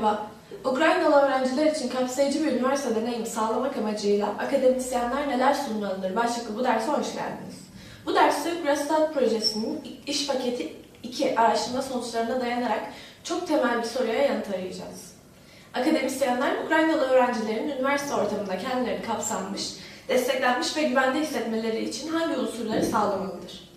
Merhaba. Ukraynalı öğrenciler için kapsayıcı bir üniversite deneyimi sağlamak amacıyla akademisyenler neler sunmalıdır başlıklı bu derse hoş geldiniz. Bu derste Ukrastat projesinin iş paketi 2 araştırma sonuçlarına dayanarak çok temel bir soruya yanıt arayacağız. Akademisyenler Ukraynalı öğrencilerin üniversite ortamında kendilerini kapsanmış, desteklenmiş ve güvende hissetmeleri için hangi unsurları sağlamalıdır?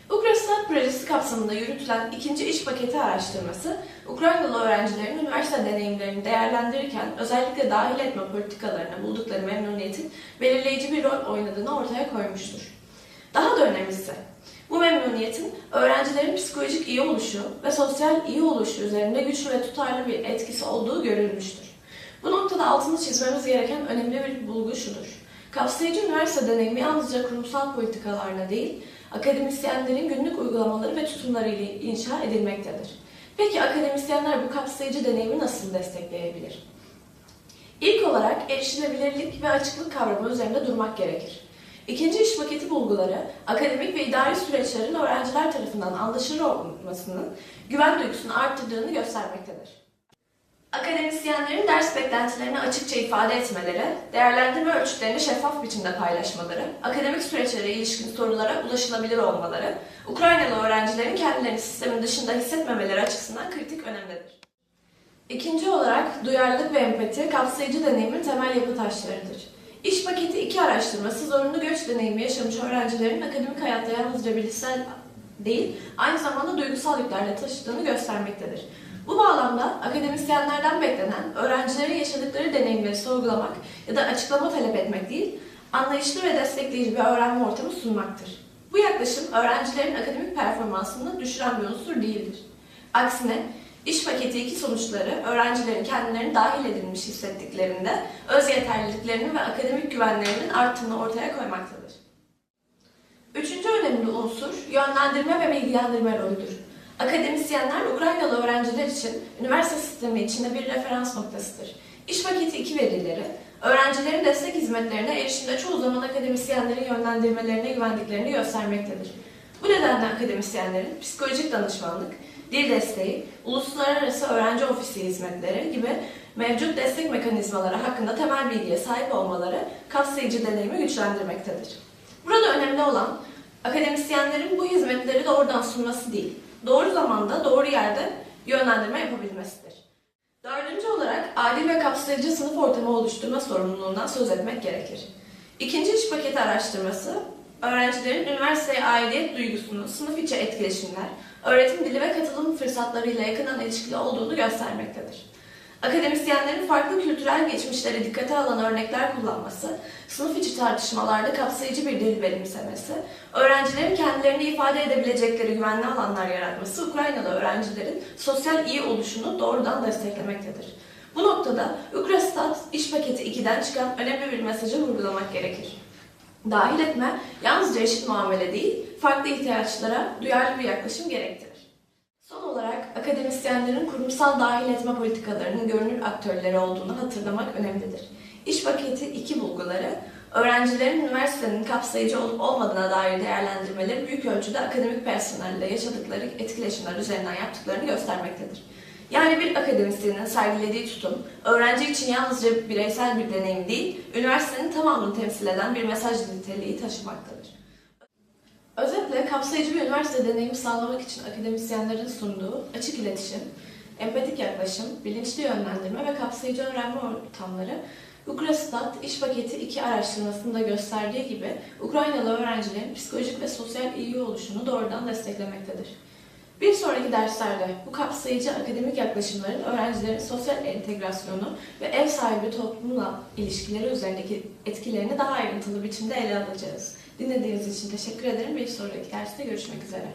Ukrastat projesi kapsamında yürütülen ikinci iş paketi araştırması, Ukraynalı öğrencilerin üniversite deneyimlerini değerlendirirken özellikle dahil etme politikalarına buldukları memnuniyetin belirleyici bir rol oynadığını ortaya koymuştur. Daha da önemlisi, bu memnuniyetin öğrencilerin psikolojik iyi oluşu ve sosyal iyi oluşu üzerinde güçlü ve tutarlı bir etkisi olduğu görülmüştür. Bu noktada altını çizmemiz gereken önemli bir bulgu şudur. Kapsayıcı üniversite deneyimi yalnızca kurumsal politikalarla değil, akademisyenlerin günlük uygulamaları ve tutumları ile inşa edilmektedir. Peki akademisyenler bu kapsayıcı deneyimi nasıl destekleyebilir? İlk olarak erişilebilirlik ve açıklık kavramı üzerinde durmak gerekir. İkinci iş paketi bulguları, akademik ve idari süreçlerin öğrenciler tarafından anlaşılır olmasının güven duygusunu arttırdığını göstermektedir. Akademisyenlerin ders beklentilerini açıkça ifade etmeleri, değerlendirme ölçütlerini şeffaf biçimde paylaşmaları, akademik süreçlere ilişkin sorulara ulaşılabilir olmaları, Ukraynalı öğrencilerin kendilerini sistemin dışında hissetmemeleri açısından kritik önemlidir. İkinci olarak duyarlılık ve empati kapsayıcı deneyimin temel yapı taşlarıdır. İş paketi 2 araştırması zorunlu göç deneyimi yaşamış öğrencilerin akademik hayatta yalnızca bilişsel değil, aynı zamanda duygusal yüklerle taşıdığını göstermektedir. Bu bağlamda akademisyenlerden beklenen öğrencilerin yaşadıkları deneyimleri sorgulamak ya da açıklama talep etmek değil, anlayışlı ve destekleyici bir öğrenme ortamı sunmaktır. Bu yaklaşım öğrencilerin akademik performansını düşüren bir unsur değildir. Aksine iş paketi 2 sonuçları öğrencilerin kendilerini dahil edilmiş hissettiklerinde öz yeterliliklerinin ve akademik güvenlerinin arttığını ortaya koymaktadır. Üçüncü önemli unsur yönlendirme ve bilgilendirme rolüdür. Akademisyenler Ukraynalı öğrenciler için üniversite sistemi içinde bir referans noktasıdır. İş paketi 2 verileri, öğrencilerin destek hizmetlerine erişimde çoğu zaman akademisyenlerin yönlendirmelerine güvendiklerini göstermektedir. Bu nedenle akademisyenlerin psikolojik danışmanlık, dil desteği, uluslararası öğrenci ofisi hizmetleri gibi mevcut destek mekanizmaları hakkında temel bilgiye sahip olmaları kapsayıcı deneyimi güçlendirmektedir. Burada önemli olan akademisyenlerin bu hizmetleri doğrudan sunması değil, doğru zamanda, doğru yerde yönlendirme yapabilmesidir. Dördüncü olarak adil ve kapsayıcı sınıf ortamı oluşturma sorumluluğundan söz etmek gerekir. İkinci iş paketi araştırması, öğrencilerin üniversiteye aidiyet duygusunu, sınıf içi etkileşimler, öğretim dili ve katılım fırsatlarıyla yakından ilişkili olduğunu göstermektedir. Akademisyenlerin farklı kültürel geçmişlere dikkate alan örnekler kullanması, sınıf içi tartışmalarda kapsayıcı bir dil benimsemesi, öğrencilerin kendilerini ifade edebilecekleri güvenli alanlar yaratması, Ukraynalı öğrencilerin sosyal iyi oluşunu doğrudan desteklemektedir. Bu noktada Ukrastat iş paketi 2'den çıkan önemli bir mesajı vurgulamak gerekir. Dahil etme, yalnızca eşit muamele değil, farklı ihtiyaçlara duyarlı bir yaklaşım gerektirir. Son olarak akademisyenlerin kurumsal dahil etme politikalarının görünür aktörleri olduğunu hatırlamak önemlidir. İş paketi 2 bulguları, öğrencilerin üniversitenin kapsayıcı olup olmadığına dair değerlendirmeleri büyük ölçüde akademik personelle yaşadıkları etkileşimler üzerinden yaptıklarını göstermektedir. Yani bir akademisyenin sergilediği tutum, öğrenci için yalnızca bireysel bir deneyim değil, üniversitenin tamamını temsil eden bir mesaj niteliği taşımaktadır. Özetle kapsayıcı bir üniversite deneyimi sağlamak için akademisyenlerin sunduğu açık iletişim, empatik yaklaşım, bilinçli yönlendirme ve kapsayıcı öğrenme ortamları Ukrastat İş Paketi 2 araştırmasında gösterdiği gibi Ukraynalı öğrencilerin psikolojik ve sosyal iyi oluşunu doğrudan desteklemektedir. Bir sonraki derslerde bu kapsayıcı akademik yaklaşımların öğrencilerin sosyal entegrasyonu ve ev sahibi toplumla ilişkileri üzerindeki etkilerini daha ayrıntılı biçimde ele alacağız. Dinlediğiniz için teşekkür ederim. Bir sonraki derste görüşmek üzere.